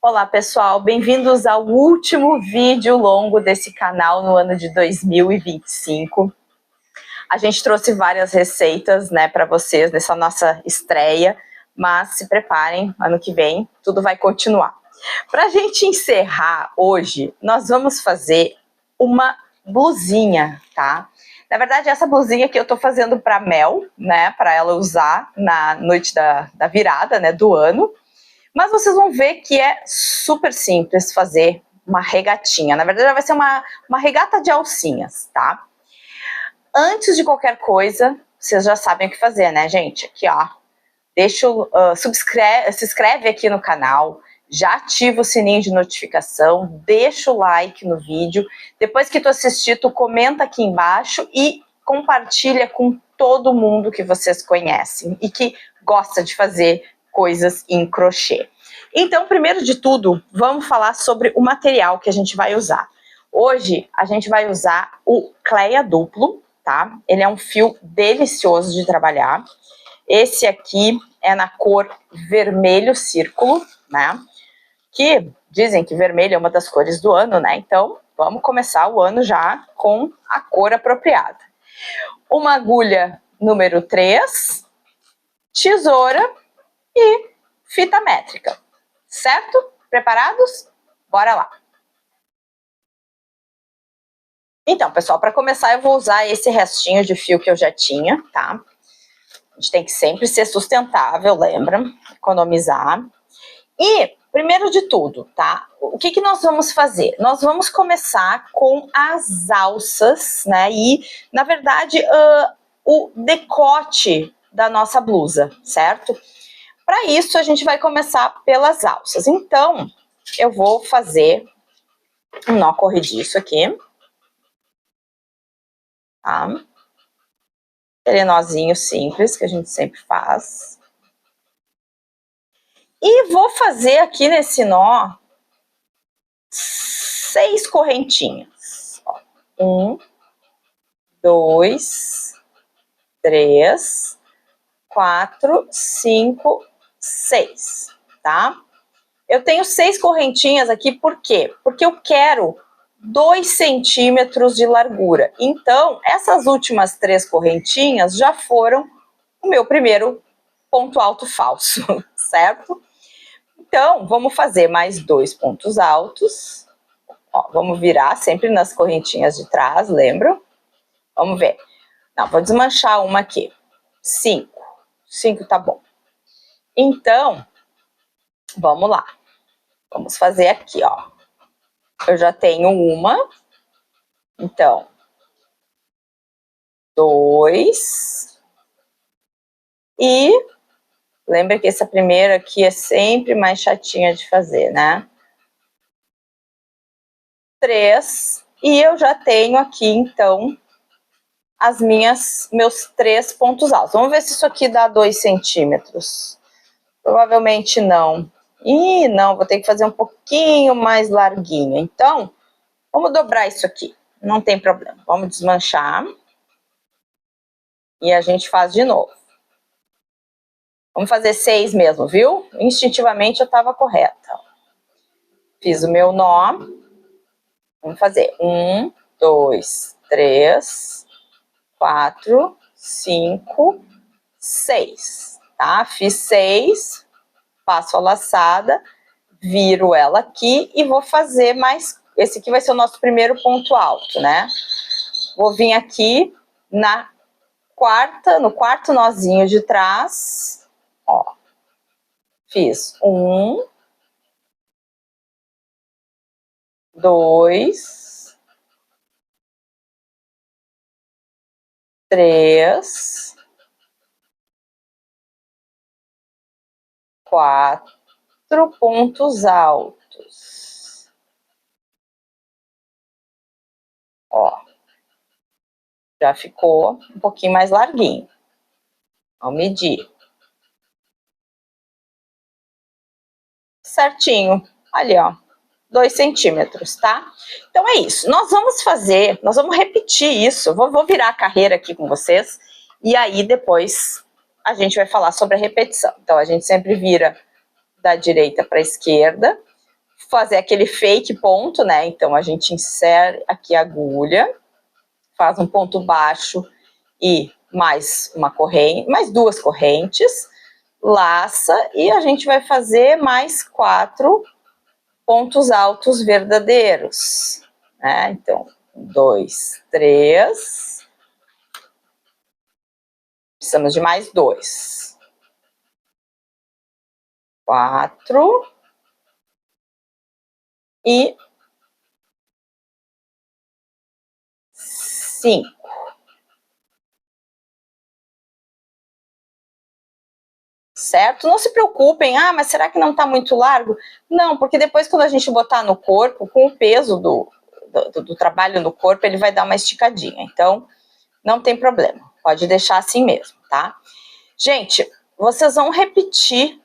Olá pessoal, bem-vindos ao último vídeo longo desse canal no ano de 2025. A gente trouxe várias receitas, né, para vocês nessa nossa estreia, mas se preparem, ano que vem tudo vai continuar. Para a gente encerrar hoje, nós vamos fazer uma blusinha, tá? Na verdade, essa blusinha que eu tô fazendo para Mel, né, para ela usar na noite da virada, né, do ano. Mas vocês vão ver que é super simples fazer uma regatinha. Na verdade, vai ser uma regata de alcinhas, tá? Antes de qualquer coisa, vocês já sabem o que fazer, né, gente? Aqui, ó. Se inscreve aqui no canal, já ativa o sininho de notificação, deixa o like no vídeo. Depois que tu assistir, tu comenta aqui embaixo e compartilha com todo mundo que vocês conhecem e que gosta de fazer coisas em crochê. Então, primeiro de tudo, vamos falar sobre o material que a gente vai usar. Hoje, a gente vai usar o Cleia duplo, tá? Ele é um fio delicioso de trabalhar. Esse aqui é na cor vermelho círculo, né? Que dizem que vermelho é uma das cores do ano, né? Então, vamos começar o ano já com a cor apropriada. Uma agulha número 3, tesoura e fita métrica, certo? Preparados? Bora lá! Então, pessoal, para começar eu vou usar esse restinho de fio que eu já tinha, tá? A gente tem que sempre ser sustentável, lembra? Economizar. E, primeiro de tudo, tá? O que nós vamos fazer? Nós vamos começar com as alças, né? E, na verdade, o decote da nossa blusa, certo? Para isso, a gente vai começar pelas alças. Então, eu vou fazer um nó corrediço aqui. Tá? Aquele nozinho simples que a gente sempre faz. E vou fazer aqui nesse nó 6 correntinhas. 1, 2, 3, 4, 5, 6, tá? Eu tenho 6 correntinhas aqui, por quê? Porque eu quero 2 centímetros de largura. Então, essas últimas 3 correntinhas já foram o meu primeiro ponto alto falso, certo? Então, vamos fazer mais 2 pontos altos. Ó, vamos virar sempre nas correntinhas de trás, lembram? Vamos ver. Não, vou desmanchar uma aqui. 5. 5 tá bom. Então, vamos lá. Vamos fazer aqui, ó. Eu já tenho uma. Então, 2. E lembra que essa primeira aqui é sempre mais chatinha de fazer, né? 3. E eu já tenho aqui, então, meus 3 pontos altos. Vamos ver se isso aqui dá 2 centímetros. Provavelmente não. Ih, não, vou ter que fazer um pouquinho mais larguinho. Então, vamos dobrar isso aqui. Não tem problema. Vamos desmanchar. E a gente faz de novo. Vamos fazer 6 mesmo, viu? Instintivamente eu estava correta. Fiz o meu nó. Vamos fazer 1, 2, 3, 4, 5, 6. Tá? Fiz 6. Passo a laçada, viro ela aqui e vou fazer mais... Esse aqui vai ser o nosso primeiro ponto alto, né? Vou vir aqui no quarto nozinho de trás, ó. Fiz 1, 2, 3, 4 pontos altos. Ó. Já ficou um pouquinho mais larguinho. Vamos medir. Certinho. Ali, ó. 2 centímetros, tá? Então é isso. Nós vamos repetir isso. Vou virar a carreira aqui com vocês. E aí depois a gente vai falar sobre a repetição. Então a gente sempre vira da direita para a esquerda. fazer aquele fake ponto, né? Então, a gente insere aqui a agulha, faz um ponto baixo e mais uma corrente, mais 2 correntes, laça e a gente vai fazer mais 4 pontos altos verdadeiros, né? Então, 2, 3, precisamos de mais 2, 4 e 5. Certo? Não se preocupem, mas será que não está muito largo? Não, porque depois quando a gente botar no corpo, com o peso do trabalho no corpo, ele vai dar uma esticadinha. Então, não tem problema, pode deixar assim mesmo, tá? Gente, vocês vão repetir,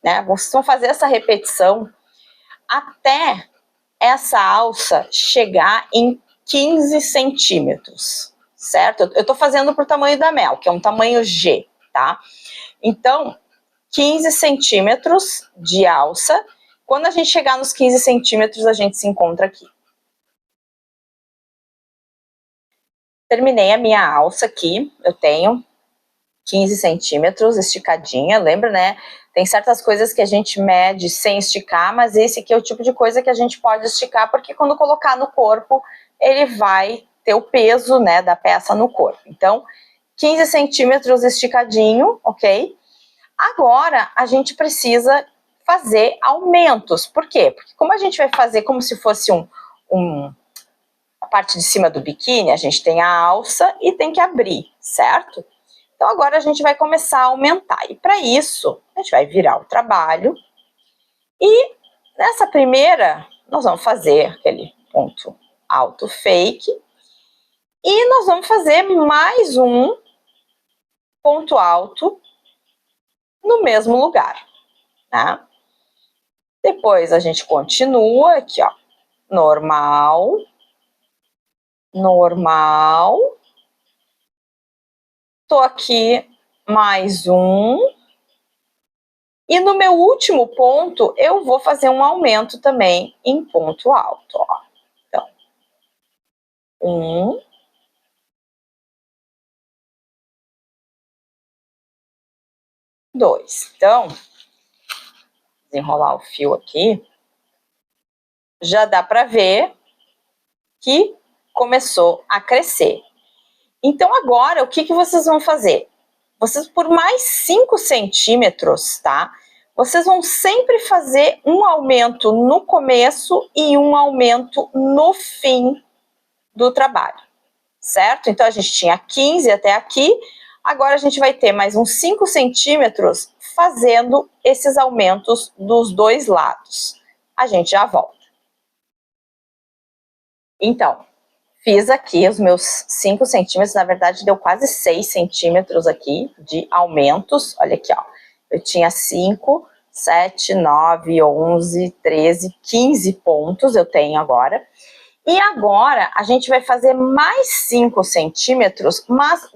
né? Vocês vão fazer essa repetição até essa alça chegar em 15 centímetros, certo? Eu tô fazendo pro tamanho da Mel, que é um tamanho G, tá? Então, 15 centímetros de alça. Quando a gente chegar nos 15 centímetros, a gente se encontra aqui. Terminei a minha alça aqui, eu tenho 15 centímetros esticadinha, lembra, né? Tem certas coisas que a gente mede sem esticar, mas esse aqui é o tipo de coisa que a gente pode esticar, porque quando colocar no corpo, ele vai ter o peso, né, da peça no corpo. Então, 15 centímetros esticadinho, ok? Agora, a gente precisa fazer aumentos. Por quê? Porque como a gente vai fazer como se fosse a parte de cima do biquíni, a gente tem a alça e tem que abrir, certo? Então, agora a gente vai começar a aumentar. E para isso, a gente vai virar o trabalho. E nessa primeira, nós vamos fazer aquele ponto alto fake. E nós vamos fazer mais um ponto alto no mesmo lugar, tá? Depois a gente continua aqui, ó. Normal. Normal. Tô aqui mais um. E no meu último ponto, eu vou fazer um aumento também em ponto alto, ó. Então, 1, 2. Então, desenrolar o fio aqui, já dá para ver que começou a crescer. Então, agora, o que vocês vão fazer? Vocês, por mais 5 centímetros, tá? Vocês vão sempre fazer um aumento no começo e um aumento no fim do trabalho, certo? Então, a gente tinha 15 até aqui, agora a gente vai ter mais uns 5 centímetros fazendo esses aumentos dos dois lados. A gente já volta. Então, fiz aqui os meus 5 centímetros, na verdade deu quase 6 centímetros aqui de aumentos. Olha aqui, ó. Eu tinha 5, 7, 9, 11, 13, 15 pontos eu tenho agora. E agora a gente vai fazer mais 5 centímetros, mas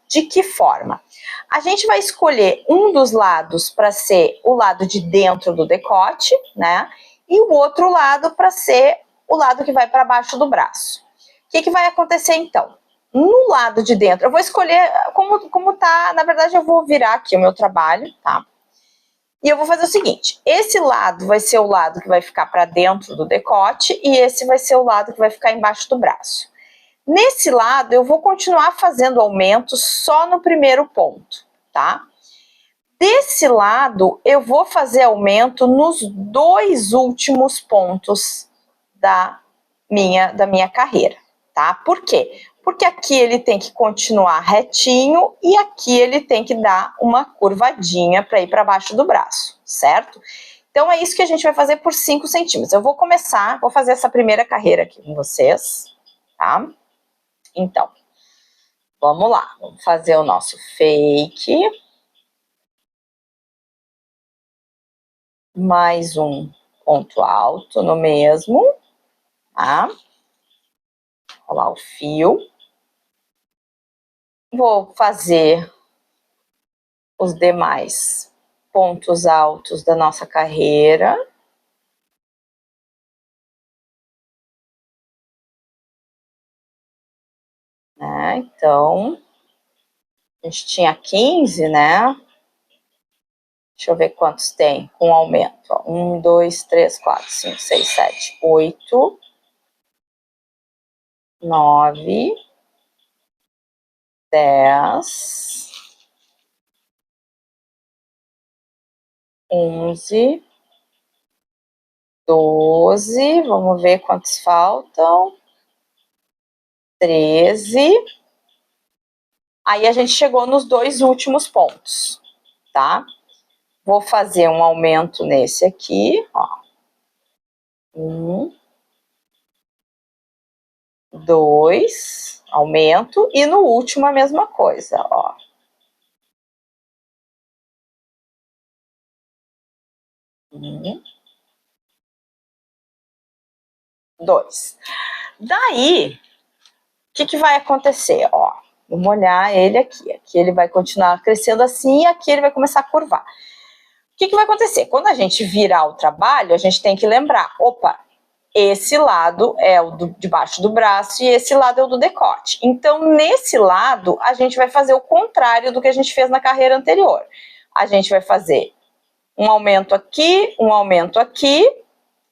de que forma? A gente vai escolher um dos lados para ser o lado de dentro do decote, né? E o outro lado para ser o lado que vai para baixo do braço. O que vai acontecer então? No lado de dentro, eu vou escolher como tá, na verdade eu vou virar aqui o meu trabalho, tá? E eu vou fazer o seguinte, esse lado vai ser o lado que vai ficar para dentro do decote e esse vai ser o lado que vai ficar embaixo do braço. Nesse lado, eu vou continuar fazendo aumentos só no primeiro ponto, tá? Desse lado, eu vou fazer aumento nos 2 últimos pontos da minha carreira, tá? Por quê? Porque aqui ele tem que continuar retinho e aqui ele tem que dar uma curvadinha para ir para baixo do braço, certo? Então, é isso que a gente vai fazer por 5 centímetros. Eu vou começar, vou fazer essa primeira carreira aqui com vocês, tá? Então, vamos lá. Vamos fazer o nosso fake. Mais um ponto alto no mesmo, tá? Rolar o fio. Vou fazer os demais pontos altos da nossa carreira. né? Então, a gente tinha 15, né? Deixa eu ver quantos tem com aumento. Ó. 1, 2, 3, 4, 5, 6, 7, 8, 9, 10, 11, 12, vamos ver quantos faltam. 13. Aí a gente chegou nos dois últimos pontos, tá? Vou fazer um aumento nesse aqui, ó. 1, 2, aumento, e no último a mesma coisa, ó. 1, 2. Daí, o que vai acontecer? Ó, vamos olhar ele aqui. Aqui ele vai continuar crescendo assim e aqui ele vai começar a curvar. O que vai acontecer? Quando a gente virar o trabalho, a gente tem que lembrar, opa, esse lado é o de baixo do braço e esse lado é o do decote. Então, nesse lado, a gente vai fazer o contrário do que a gente fez na carreira anterior. A gente vai fazer um aumento aqui,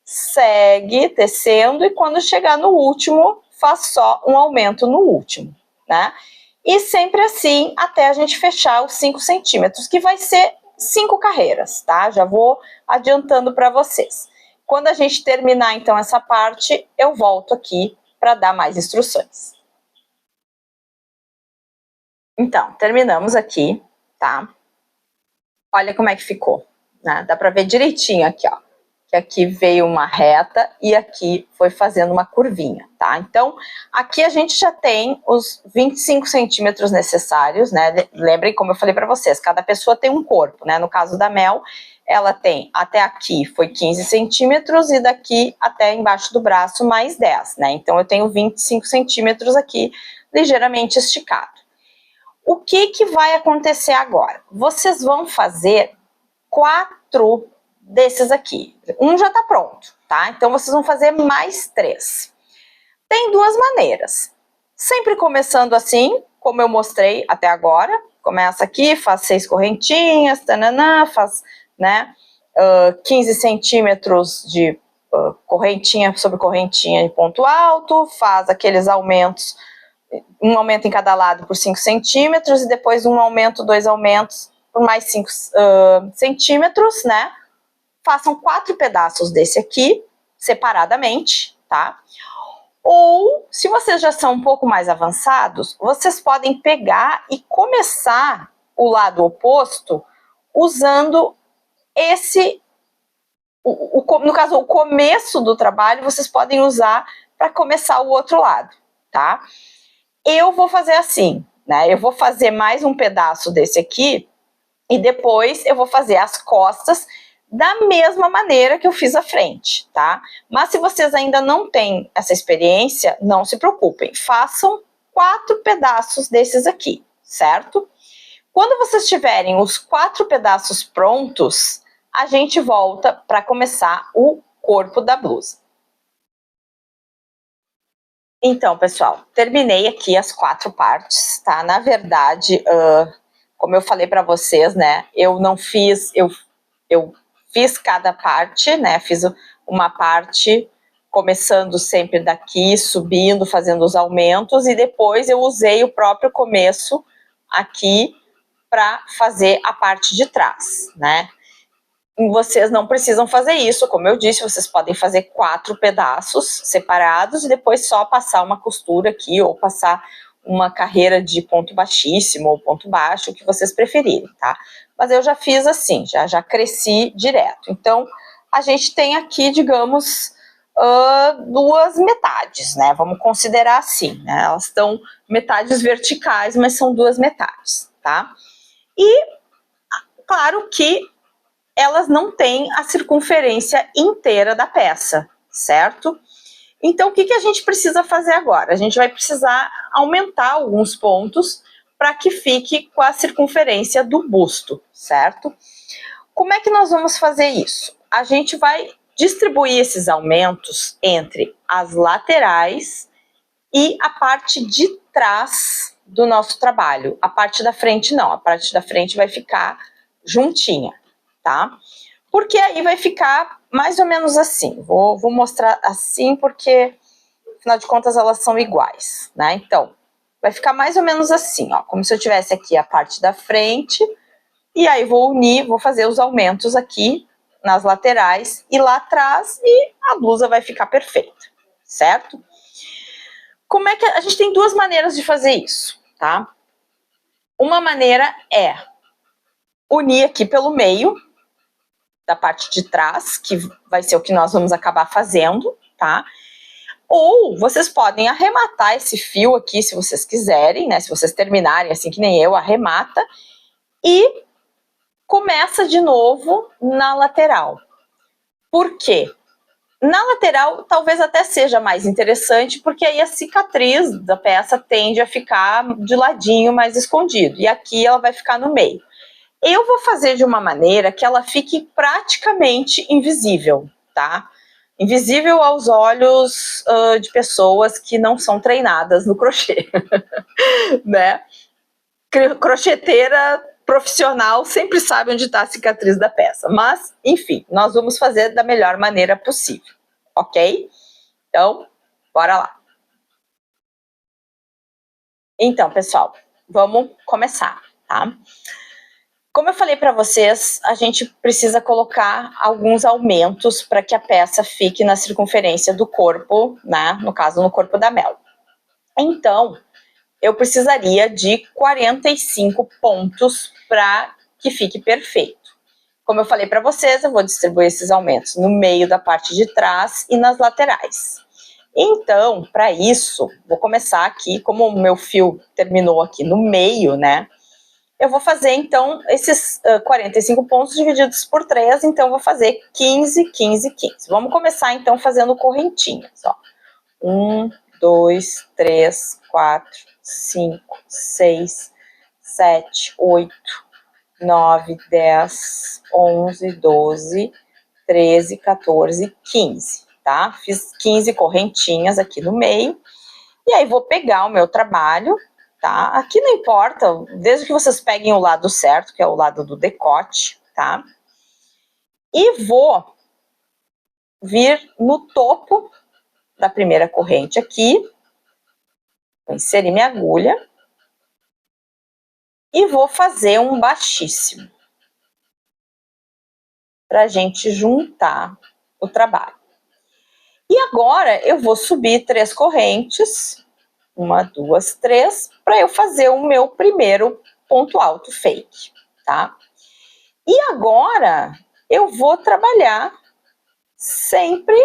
segue descendo e quando chegar no último, faz só um aumento no último, né? E sempre assim até a gente fechar os 5 centímetros, que vai ser 5 carreiras, tá? Já vou adiantando para vocês. Quando a gente terminar, então, essa parte, eu volto aqui para dar mais instruções. Então, terminamos aqui, tá? Olha como é que ficou, né? Dá para ver direitinho aqui, ó. Que aqui veio uma reta e aqui foi fazendo uma curvinha, tá? Então, aqui a gente já tem os 25 centímetros necessários, né? Lembrem, como eu falei para vocês, cada pessoa tem um corpo, né? No caso da Mel, ela tem até aqui foi 15 centímetros e daqui até embaixo do braço mais 10, né? Então, eu tenho 25 centímetros aqui, ligeiramente esticado. O que vai acontecer agora? Vocês vão fazer 4 desses aqui. Um já tá pronto, tá? Então, vocês vão fazer mais 3. Tem 2 maneiras. Sempre começando assim, como eu mostrei até agora. Começa aqui, faz 6 correntinhas, tananã, faz, né, 15 centímetros de correntinha sobre correntinha de ponto alto, faz aqueles aumentos, um aumento em cada lado por 5 centímetros, e depois um aumento, 2 aumentos por mais 5 centímetros, né? Façam 4 pedaços desse aqui, separadamente, tá? Ou, se vocês já são um pouco mais avançados, vocês podem pegar e começar o lado oposto usando esse, no caso, o começo do trabalho, vocês podem usar para começar o outro lado, tá? Eu vou fazer assim, né? Eu vou fazer mais um pedaço desse aqui e depois eu vou fazer as costas da mesma maneira que eu fiz a frente, tá? Mas se vocês ainda não têm essa experiência, não se preocupem. Façam 4 pedaços desses aqui, certo? Quando vocês tiverem os 4 pedaços prontos, a gente volta para começar o corpo da blusa. Então, pessoal, terminei aqui as 4 partes, tá? Na verdade, como eu falei para vocês, né? Eu não fiz, eu fiz cada parte, né? Fiz uma parte começando sempre daqui, subindo, fazendo os aumentos, e depois eu usei o próprio começo aqui para fazer a parte de trás, né? Vocês não precisam fazer isso, como eu disse, vocês podem fazer 4 pedaços separados e depois só passar uma costura aqui ou passar uma carreira de ponto baixíssimo ou ponto baixo, o que vocês preferirem, tá? Mas eu já fiz assim, já cresci direto. Então, a gente tem aqui, digamos, 2 metades, né? Vamos considerar assim, né? Elas estão metades verticais, mas são 2 metades, tá? E, claro que elas não têm a circunferência inteira da peça, certo? Então, o que a gente precisa fazer agora? A gente vai precisar aumentar alguns pontos para que fique com a circunferência do busto, certo? Como é que nós vamos fazer isso? A gente vai distribuir esses aumentos entre as laterais e a parte de trás do nosso trabalho. A parte da frente não, a parte da frente vai ficar juntinha, tá? Porque aí vai ficar mais ou menos assim. Vou mostrar assim porque, afinal de contas, elas são iguais, né? Então, vai ficar mais ou menos assim, ó, como se eu tivesse aqui a parte da frente, e aí vou unir, vou fazer os aumentos aqui nas laterais e lá atrás, e a blusa vai ficar perfeita, certo? Como é que a gente tem duas maneiras de fazer isso, tá? Uma maneira é unir aqui pelo meio da parte de trás, que vai ser o que nós vamos acabar fazendo, tá? Ou vocês podem arrematar esse fio aqui, se vocês quiserem, né? Se vocês terminarem assim que nem eu, arremata e começa de novo na lateral. Por quê? Na lateral, talvez até seja mais interessante, porque aí a cicatriz da peça tende a ficar de ladinho, mais escondido. E aqui ela vai ficar no meio. Eu vou fazer de uma maneira que ela fique praticamente invisível, tá? Invisível aos olhos de pessoas que não são treinadas no crochê, né? Crocheteira profissional sempre sabe onde está a cicatriz da peça, mas, enfim, nós vamos fazer da melhor maneira possível, ok? Então, bora lá. Então, pessoal, vamos começar, tá? Como eu falei para vocês, a gente precisa colocar alguns aumentos para que a peça fique na circunferência do corpo, né? No caso, no corpo da Mel. Então, eu precisaria de 45 pontos para que fique perfeito. Como eu falei para vocês, eu vou distribuir esses aumentos no meio da parte de trás e nas laterais. Então, para isso, vou começar aqui, como o meu fio terminou aqui no meio, né? Eu vou fazer, então, esses 45 pontos divididos por 3, então vou fazer 15, 15, 15. Vamos começar, então, fazendo correntinhas, ó. 1, 2, 3, 4, 5, 6, 7, 8, 9, 10, 11, 12, 13, 14, 15, tá? Fiz 15 correntinhas aqui no meio. E aí vou pegar o meu trabalho, tá? Aqui não importa, desde que vocês peguem o lado certo, que é o lado do decote, tá? E vou vir no topo da primeira corrente aqui, vou inserir minha agulha e vou fazer um baixíssimo para a gente juntar o trabalho. E agora eu vou subir 3 correntes, 1, 2, 3, para eu fazer o meu primeiro ponto alto fake, tá? E agora eu vou trabalhar sempre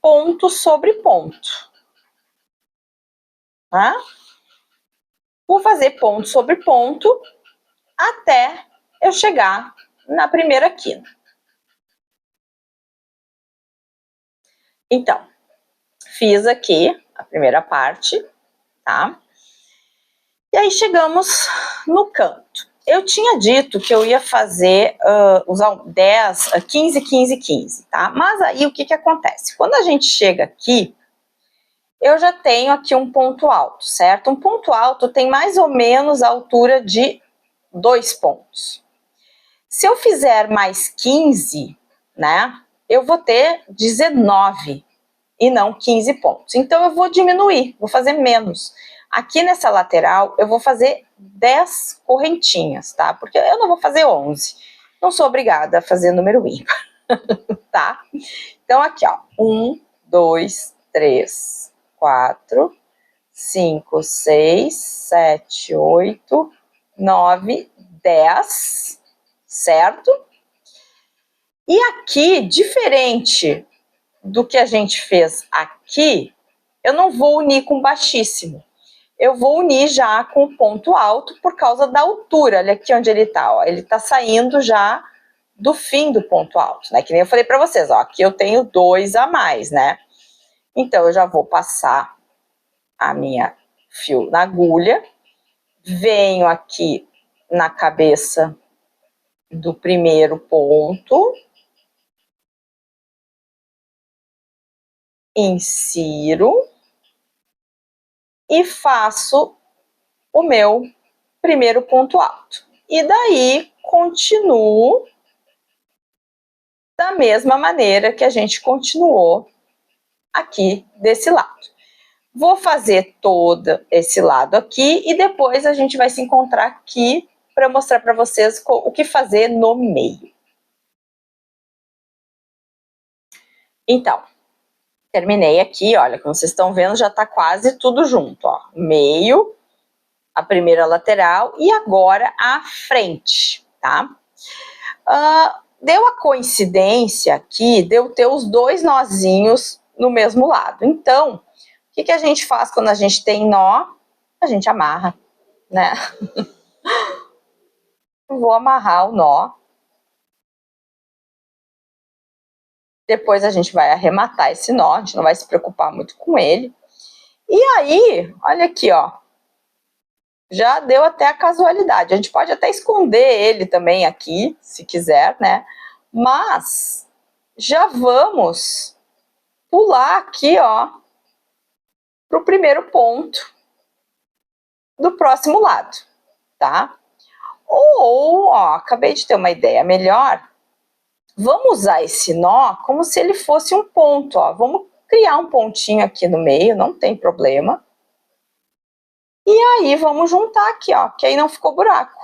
ponto sobre ponto, tá? Vou fazer ponto sobre ponto até eu chegar na primeira quina. Então, fiz aqui a primeira parte, tá? E aí chegamos no canto. Eu tinha dito que eu ia fazer usar 10, 15, 15, 15, tá? Mas aí o que acontece? Quando a gente chega aqui, eu já tenho aqui um ponto alto, certo? Um ponto alto tem mais ou menos a altura de 2 pontos. Se eu fizer mais 15, né, eu vou ter 19 e não 15 pontos. Então, eu vou diminuir, vou fazer menos. Aqui nessa lateral, eu vou fazer 10 correntinhas, tá? Porque eu não vou fazer 11. Não sou obrigada a fazer número ímpar, tá? Então, aqui, ó. 1, 2, 3, 4, 5, 6, 7, 8, 9, 10, certo? E aqui, diferente do que a gente fez aqui, eu não vou unir com baixíssimo. Eu vou unir já com ponto alto por causa da altura. Olha aqui onde ele tá, ó. Ele tá saindo já do fim do ponto alto, né? Que nem eu falei para vocês, ó. Aqui eu tenho 2 a mais, né? Então, eu já vou passar a minha fio na agulha, venho aqui na cabeça do primeiro ponto, insiro e faço o meu primeiro ponto alto. E daí continuo da mesma maneira que a gente continuou aqui desse lado. Vou fazer todo esse lado aqui e depois a gente vai se encontrar aqui para mostrar para vocês o que fazer no meio. Então, terminei aqui, olha, como vocês estão vendo, já está quase tudo junto, ó. Meio, a primeira lateral e agora a frente, tá? Deu a coincidência aqui de eu ter os dois nozinhos no mesmo lado. Então, o que a gente faz quando a gente tem nó? A gente amarra, né? Vou amarrar o nó. Depois a gente vai arrematar esse nó, a gente não vai se preocupar muito com ele. E aí, olha aqui, ó. Já deu até a casualidade. A gente pode até esconder ele também aqui, se quiser, né? Mas já vamos pular aqui, ó, para o primeiro ponto do próximo lado, tá? Ou, ó, acabei de ter uma ideia melhor. Vamos usar esse nó como se ele fosse um ponto, ó. Vamos criar um pontinho aqui no meio, não tem problema. E aí vamos juntar aqui, ó, que aí não ficou buraco.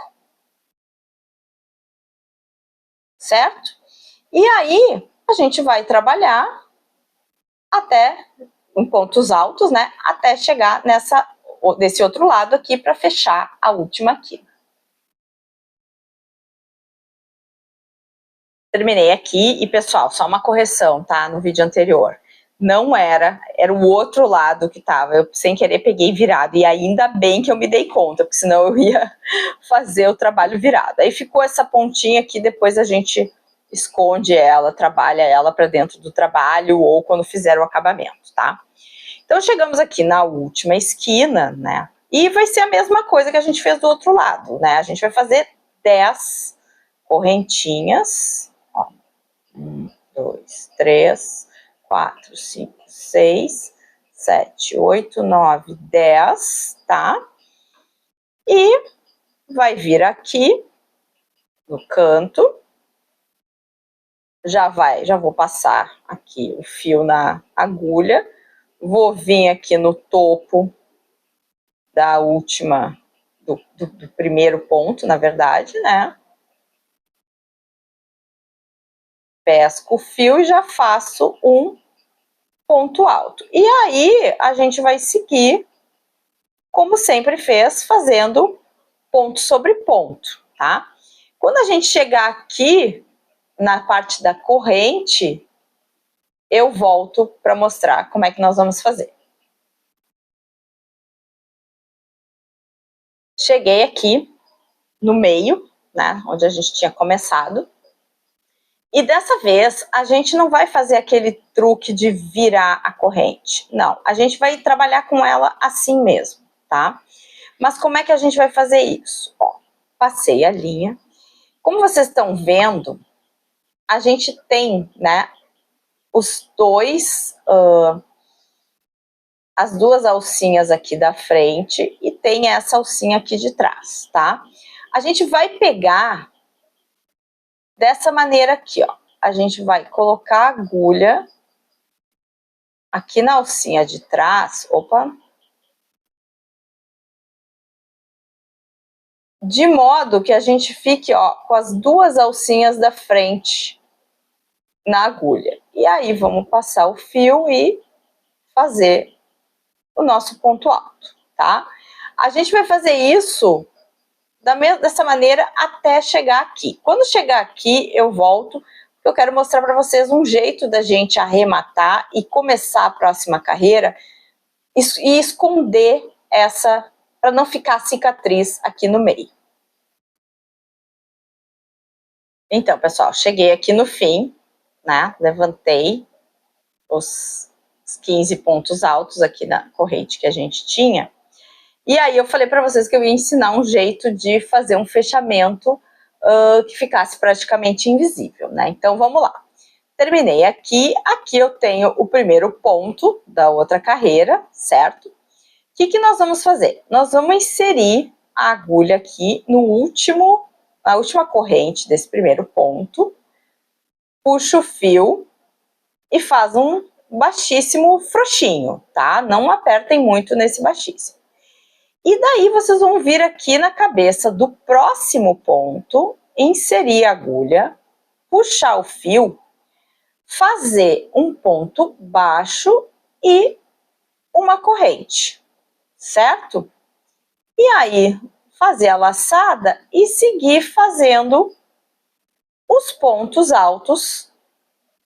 Certo? E aí a gente vai trabalhar até em pontos altos, né? Até chegar desse outro lado aqui para fechar a última aqui. Terminei aqui e, pessoal, só uma correção, tá? No vídeo anterior. Não era o outro lado que tava. Eu, sem querer, peguei virado. E ainda bem que eu me dei conta, porque senão eu ia fazer o trabalho virado. Aí ficou essa pontinha aqui, depois a gente esconde ela, trabalha ela para dentro do trabalho ou quando fizer o acabamento, tá? Então, chegamos aqui na última esquina, né? E vai ser a mesma coisa que a gente fez do outro lado, né? A gente vai fazer 10 correntinhas. 1, 2, 3, 4, 5, 6, 7, 8, 9, 10, tá? E vai vir aqui no canto. Já vou passar aqui o fio na agulha. Vou vir aqui no topo da última, do primeiro ponto, na verdade, né? Pesco o fio e já faço um ponto alto. E aí, a gente vai seguir, como sempre fez, fazendo ponto sobre ponto, tá? Quando a gente chegar aqui, na parte da corrente, eu volto para mostrar como é que nós vamos fazer. Cheguei aqui no meio, né, onde a gente tinha começado. E dessa vez, a gente não vai fazer aquele truque de virar a corrente. Não, a gente vai trabalhar com ela assim mesmo, tá? Mas como é que a gente vai fazer isso? Ó, passei a linha. Como vocês estão vendo, a gente tem, né, as duas alcinhas aqui da frente e tem essa alcinha aqui de trás, tá? A gente vai pegar dessa maneira aqui, ó. A gente vai colocar a agulha aqui na alcinha de trás, opa, de modo que a gente fique, ó, com as duas alcinhas da frente na agulha. E aí vamos passar o fio e fazer o nosso ponto alto, tá? A gente vai fazer isso dessa maneira até chegar aqui. Quando chegar aqui, eu volto, porque eu quero mostrar para vocês um jeito da gente arrematar e começar a próxima carreira e esconder essa, para não ficar cicatriz aqui no meio. Então, pessoal, cheguei aqui no fim, né? Levantei os 15 pontos altos aqui na corrente que a gente tinha. E aí eu falei para vocês que eu ia ensinar um jeito de fazer um fechamento que ficasse praticamente invisível, né? Então vamos lá. Terminei aqui, aqui eu tenho o primeiro ponto da outra carreira, certo? que nós vamos fazer? Nós vamos inserir a agulha aqui no na última corrente desse primeiro ponto, puxa o fio e faz um baixíssimo frouxinho, tá? Não apertem muito nesse baixíssimo. E daí vocês vão vir aqui na cabeça do próximo ponto, inserir a agulha, puxar o fio, fazer um ponto baixo e uma corrente, certo? E aí, fazer a laçada e seguir fazendo os pontos altos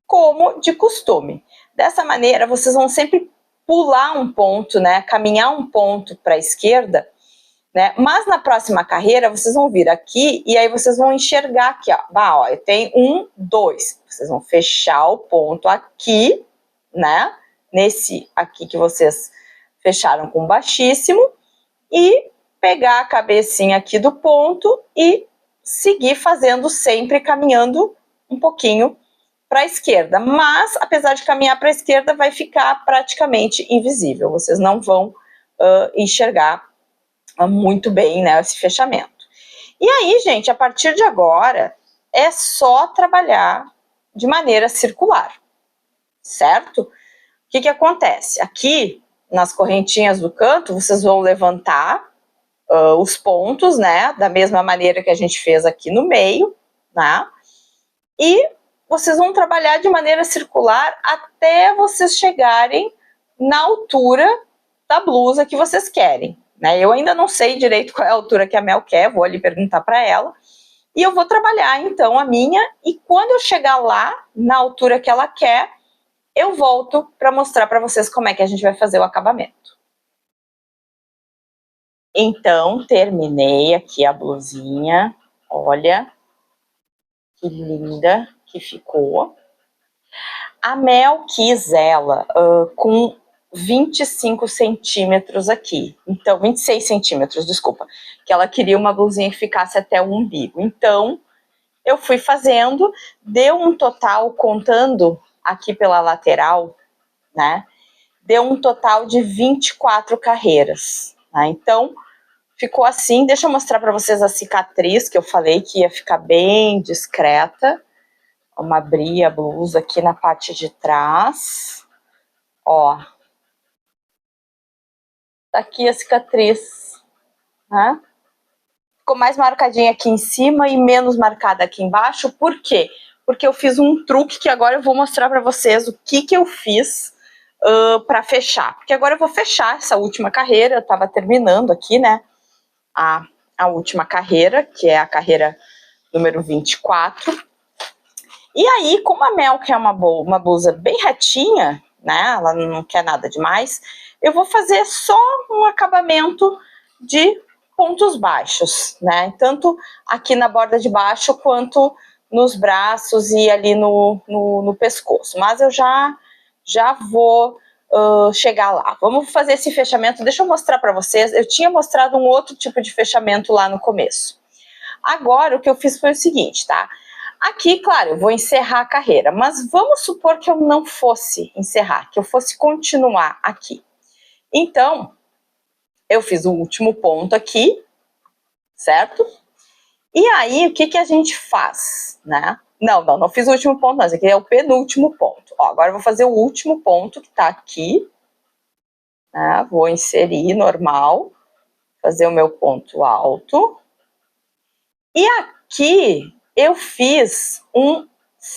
como de costume. Dessa maneira, vocês vão sempre pular um ponto, né? Caminhar um ponto para a esquerda, né? Mas na próxima carreira, vocês vão vir aqui e aí vocês vão enxergar aqui, ó. Bah, ó, eu tenho 1, 2. Vocês vão fechar o ponto aqui, né? Nesse aqui que vocês fecharam com baixíssimo e pegar a cabecinha aqui do ponto e seguir fazendo sempre caminhando um pouquinho para a esquerda, mas apesar de caminhar para a esquerda vai ficar praticamente invisível, vocês não vão enxergar muito bem, né, esse fechamento. E aí, gente, a partir de agora é só trabalhar de maneira circular, certo? O que acontece? Aqui nas correntinhas do canto vocês vão levantar os pontos, né, da mesma maneira que a gente fez aqui no meio, né, e vocês vão trabalhar de maneira circular até vocês chegarem na altura da blusa que vocês querem, né, eu ainda não sei direito qual é a altura que a Mel quer, vou ali perguntar para ela, e eu vou trabalhar então a minha, e quando eu chegar lá, na altura que ela quer, eu volto para mostrar para vocês como é que a gente vai fazer o acabamento. Então, terminei aqui a blusinha, olha que linda que ficou. A Mel quis ela com 25 centímetros aqui, então 26 centímetros, desculpa, que ela queria uma blusinha que ficasse até o umbigo. Então, eu fui fazendo, deu um total, contando aqui pela lateral, né, deu um total de 24 carreiras, né? Então, ficou assim. Deixa eu mostrar para vocês a cicatriz, que eu falei que ia ficar bem discreta. Vamos abrir a blusa aqui na parte de trás. Ó. Tá aqui a cicatriz, né? Ficou mais marcadinha aqui em cima e menos marcada aqui embaixo. Por quê? Porque eu fiz um truque que agora eu vou mostrar para vocês o que eu fiz para fechar. Porque agora eu vou fechar essa última carreira. Eu tava terminando aqui, né? A última carreira, que é a carreira número 24. E aí, como a Mel quer uma blusa bem retinha, né, ela não quer nada demais, eu vou fazer só um acabamento de pontos baixos, né, tanto aqui na borda de baixo quanto nos braços e ali no pescoço. Mas eu já vou chegar lá. Vamos fazer esse fechamento. Deixa eu mostrar para vocês. Eu tinha mostrado um outro tipo de fechamento lá no começo. Agora, o que eu fiz foi o seguinte, tá? Aqui, claro, eu vou encerrar a carreira, mas vamos supor que eu não fosse encerrar, que eu fosse continuar aqui. Então, eu fiz o último ponto aqui, certo? E aí, o que a gente faz, né? Não fiz o último ponto, não, esse aqui é o penúltimo ponto. Ó, agora eu vou fazer o último ponto que tá aqui, né? Vou inserir normal, fazer o meu ponto alto. E aqui eu fiz um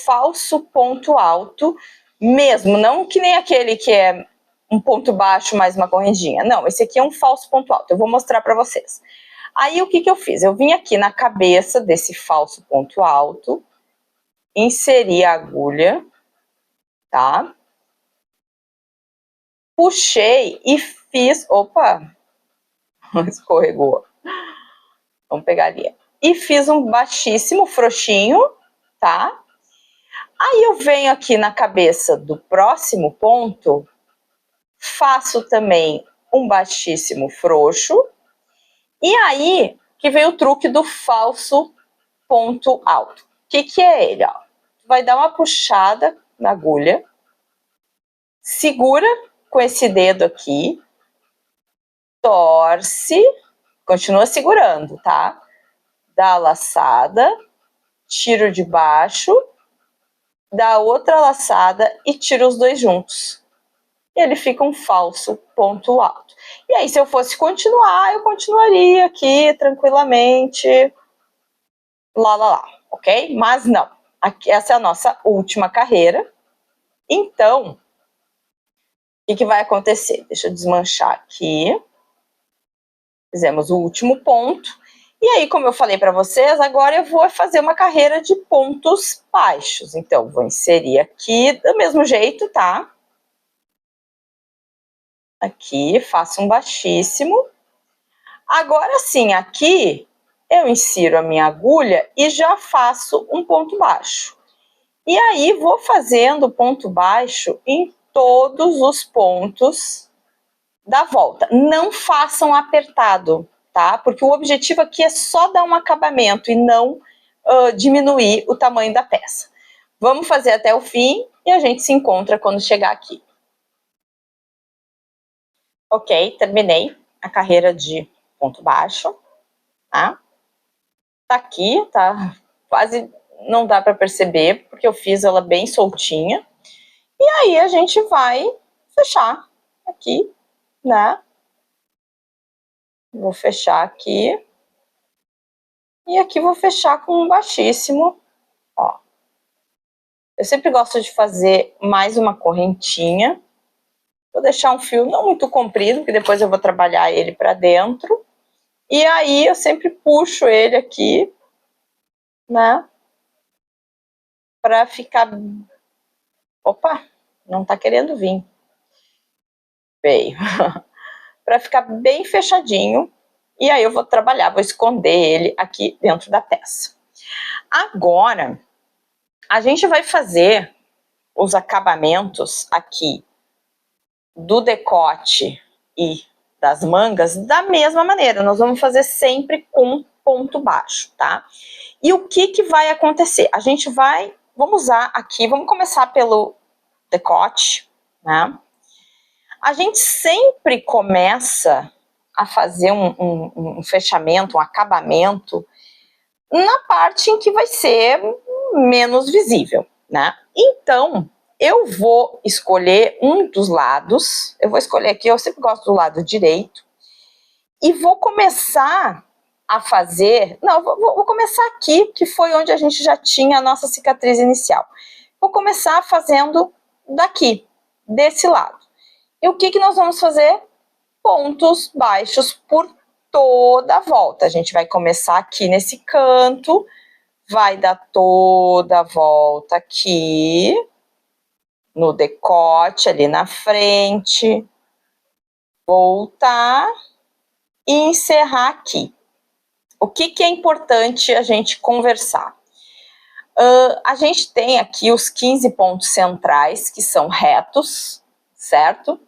falso ponto alto mesmo, não que nem aquele que é um ponto baixo mais uma correntinha. Não, esse aqui é um falso ponto alto, eu vou mostrar para vocês. Aí o que eu fiz? Eu vim aqui na cabeça desse falso ponto alto, inseri a agulha, tá? Puxei e fiz... Opa! Escorregou. Vamos pegar ali. E fiz um baixíssimo frouxinho, tá? Aí eu venho aqui na cabeça do próximo ponto, faço também um baixíssimo frouxo, e aí que vem o truque do falso ponto alto. O que é ele? Ó? Vai dar uma puxada na agulha, segura com esse dedo aqui, torce, continua segurando, tá? Dá a laçada, tiro de baixo, dá outra laçada e tira os dois juntos. E ele fica um falso ponto alto. E aí, se eu fosse continuar, eu continuaria aqui tranquilamente, lá, ok? Mas não, aqui, essa é a nossa última carreira. Então, o que vai acontecer? Deixa eu desmanchar aqui. Fizemos o último ponto. E aí, como eu falei para vocês, agora eu vou fazer uma carreira de pontos baixos. Então, vou inserir aqui do mesmo jeito, tá? Aqui, faço um baixíssimo. Agora sim, aqui eu insiro a minha agulha e já faço um ponto baixo. E aí, vou fazendo ponto baixo em todos os pontos da volta. Não façam apertado, tá? Porque o objetivo aqui é só dar um acabamento e não diminuir o tamanho da peça. Vamos fazer até o fim e a gente se encontra quando chegar aqui. Ok, terminei a carreira de ponto baixo, tá? Tá aqui, tá quase não dá para perceber, porque eu fiz ela bem soltinha. E aí a gente vai fechar aqui, né? Vou fechar aqui. E aqui vou fechar com um baixíssimo, ó. Eu sempre gosto de fazer mais uma correntinha. Vou deixar um fio não muito comprido, porque depois eu vou trabalhar ele para dentro. E aí eu sempre puxo ele aqui, né? Para ficar... Opa, não tá querendo vir. Veio. Para ficar bem fechadinho. E aí eu vou trabalhar, vou esconder ele aqui dentro da peça. Agora, a gente vai fazer os acabamentos aqui do decote e das mangas da mesma maneira. Nós vamos fazer sempre com ponto baixo, tá? E o que vai acontecer? A gente vai, vamos usar aqui, vamos começar pelo decote, né? A gente sempre começa a fazer um fechamento, um acabamento na parte em que vai ser menos visível, né? Então, eu vou escolher um dos lados, eu vou escolher aqui, eu sempre gosto do lado direito, e vou começar a fazer, não, vou começar aqui, que foi onde a gente já tinha a nossa cicatriz inicial. Vou começar fazendo daqui, desse lado. E o que nós vamos fazer? Pontos baixos por toda a volta. A gente vai começar aqui nesse canto, vai dar toda a volta aqui, no decote, ali na frente, voltar e encerrar aqui. O que é importante a gente conversar? A gente tem aqui os 15 pontos centrais, que são retos, certo?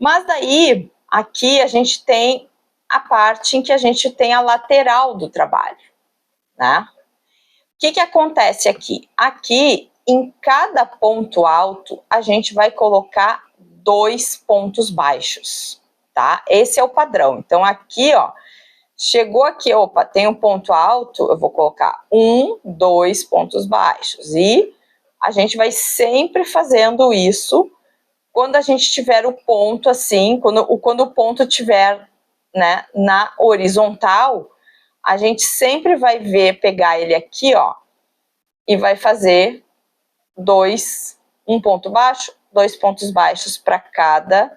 Mas daí, aqui a gente tem a parte em que a gente tem a lateral do trabalho, né? O que acontece aqui? Aqui, em cada ponto alto, a gente vai colocar 2 pontos baixos, tá? Esse é o padrão. Então, aqui, ó, chegou aqui, opa, tem um ponto alto, eu vou colocar 1, 2 pontos baixos. E a gente vai sempre fazendo isso quando a gente tiver o ponto assim, quando o ponto tiver, né, na horizontal, a gente sempre vai ver, pegar ele aqui, ó, e vai fazer um ponto baixo, 2 pontos baixos para cada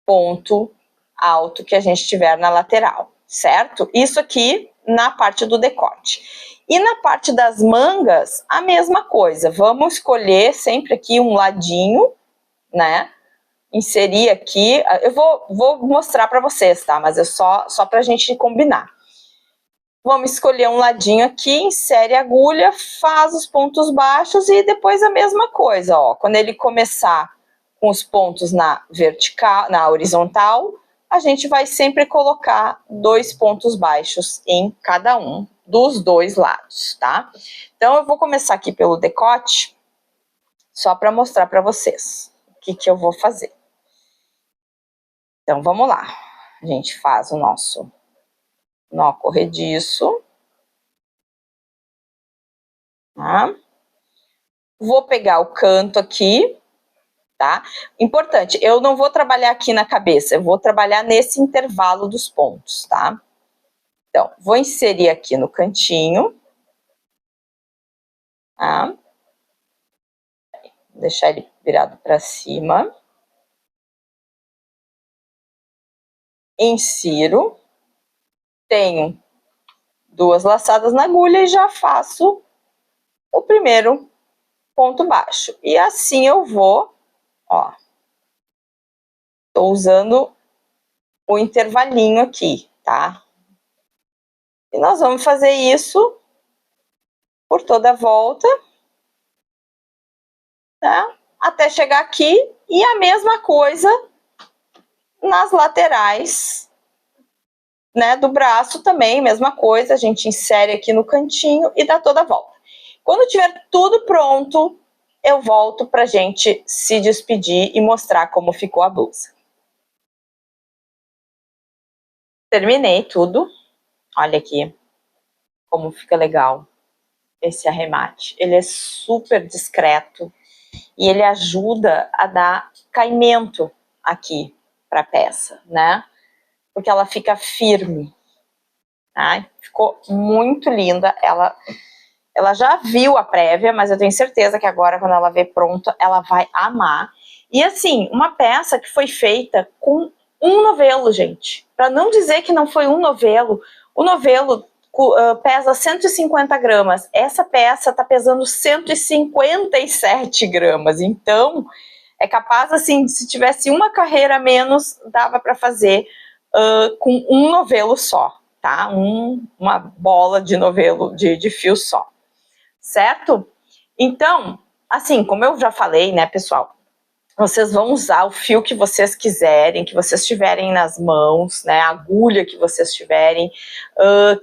ponto alto que a gente tiver na lateral, certo? Isso aqui na parte do decote. E na parte das mangas, a mesma coisa. Vamos escolher sempre aqui um ladinho, né? Inserir aqui, eu vou mostrar para vocês, tá? Mas é só para a gente combinar. Vamos escolher um ladinho aqui, insere a agulha, faz os pontos baixos e depois a mesma coisa, ó. Quando ele começar com os pontos na vertical, na horizontal, a gente vai sempre colocar 2 pontos baixos em cada um dos 2 lados, tá? Então, eu vou começar aqui pelo decote, só para mostrar para vocês o que eu vou fazer. Então, vamos lá. A gente faz o nosso nó corrediço. Tá? Vou pegar o canto aqui, tá? Importante, eu não vou trabalhar aqui na cabeça, eu vou trabalhar nesse intervalo dos pontos, tá? Então, vou inserir aqui no cantinho, tá? Deixar ele virado para cima. Insiro. Tenho 2 laçadas na agulha e já faço o primeiro ponto baixo. E assim eu vou, ó. Tô usando o intervalinho aqui, tá? E nós vamos fazer isso por toda a volta, tá? Até chegar aqui, e a mesma coisa nas laterais, né, do braço também, mesma coisa, a gente insere aqui no cantinho e dá toda a volta. Quando tiver tudo pronto, eu volto pra gente se despedir e mostrar como ficou a blusa. Terminei tudo, olha aqui como fica legal esse arremate. Ele é super discreto e ele ajuda a dar caimento aqui para a peça, né? Porque ela fica firme, tá? Ficou muito linda. Ela já viu a prévia, mas eu tenho certeza que agora, quando ela ver pronta, ela vai amar. E assim, uma peça que foi feita com um novelo, gente. Para não dizer que não foi um novelo, o novelo pesa 150 gramas. Essa peça tá pesando 157 gramas. Então, é capaz, assim, se tivesse uma carreira a menos, dava para fazer com um novelo só, tá? Uma bola de novelo, de fio só. Certo? Então, assim, como eu já falei, né, pessoal, vocês vão usar o fio que vocês quiserem, que vocês tiverem nas mãos, né, a agulha que vocês tiverem.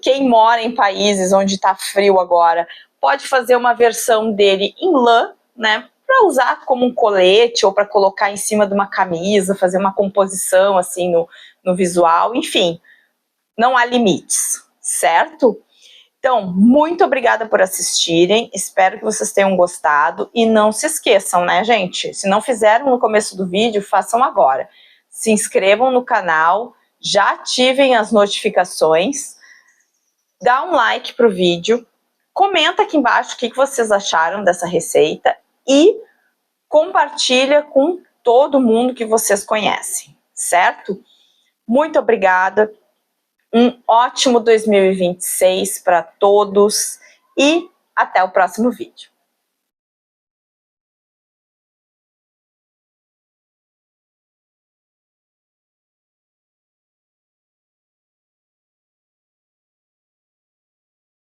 Quem mora em países onde tá frio agora, pode fazer uma versão dele em lã, né, para usar como um colete ou para colocar em cima de uma camisa, fazer uma composição assim no visual, enfim, não há limites, certo? Então, muito obrigada por assistirem, espero que vocês tenham gostado e não se esqueçam, né, gente? Se não fizeram no começo do vídeo, façam agora. Se inscrevam no canal, já ativem as notificações, dá um like pro vídeo, comenta aqui embaixo o que vocês acharam dessa receita e compartilha com todo mundo que vocês conhecem, certo? Muito obrigada. Um ótimo 2026 para todos e até o próximo vídeo.